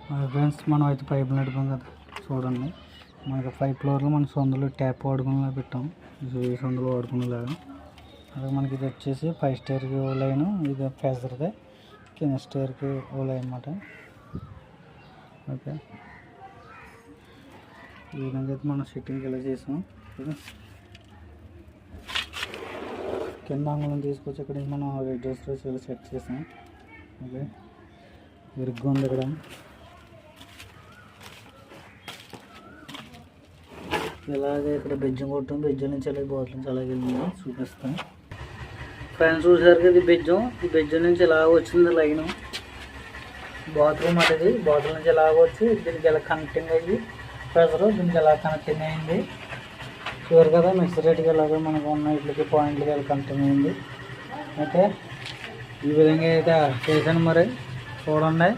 Friends మనం అయితే pipe నడిపాం కదా చూడండి. మనకి 5 ఫ్లోర్లో మన సొంతలో ట్యాప్ వాడుకునేలా పెట్టాం. ఈ సొంతలో వాడుకునేలాగా. అదే మనకి ఇది వచ్చేసి 5 స్టేర్కి ఓ లైను, ఇది ప్రెషర్దే కింద స్టేర్కి ఓ లైన్ అన్నమాట. ఓకే, ఈ విధంగా అయితే మనం సెట్టింగ్ ఇలా చేసాం. కింద అంగుళం తీసుకొచ్చి ఇక్కడ మనం రెడ్యూస్లో ఇలా సెట్ చేసాం. ఓకే, విరిగ్గా ఉంది ఇక్కడ. ఇలాగే ఇక్కడ బెజ్జం కొట్టాం. బెజ్జం నుంచి అలాగే బాటిల్ నుంచి అలాగే వెళ్ళింది చూపిస్తాం. ఫ్రెండ్స్ చూసారు కదా ఈ బెజ్జం నుంచి ఇలా వచ్చింది లైన్. బాత్రూమ్ అంటే బాత్రూమ్ నుంచి ఇలా వచ్చి దీనికి ఇలా కనెక్టింగ్ అయ్యి ప్రెషర్ దీనికి ఇలా కనెక్టింగ్ అయింది. చూసారు కదా మిక్సర్ రేట్కి ఇలాగే మనకు ఉన్న ఇట్లకి పాయింట్లకి ఇలా కనెక్టింగ్ అయింది. అయితే ఈ విధంగా అయితే చేశాను. మరి చూడండి.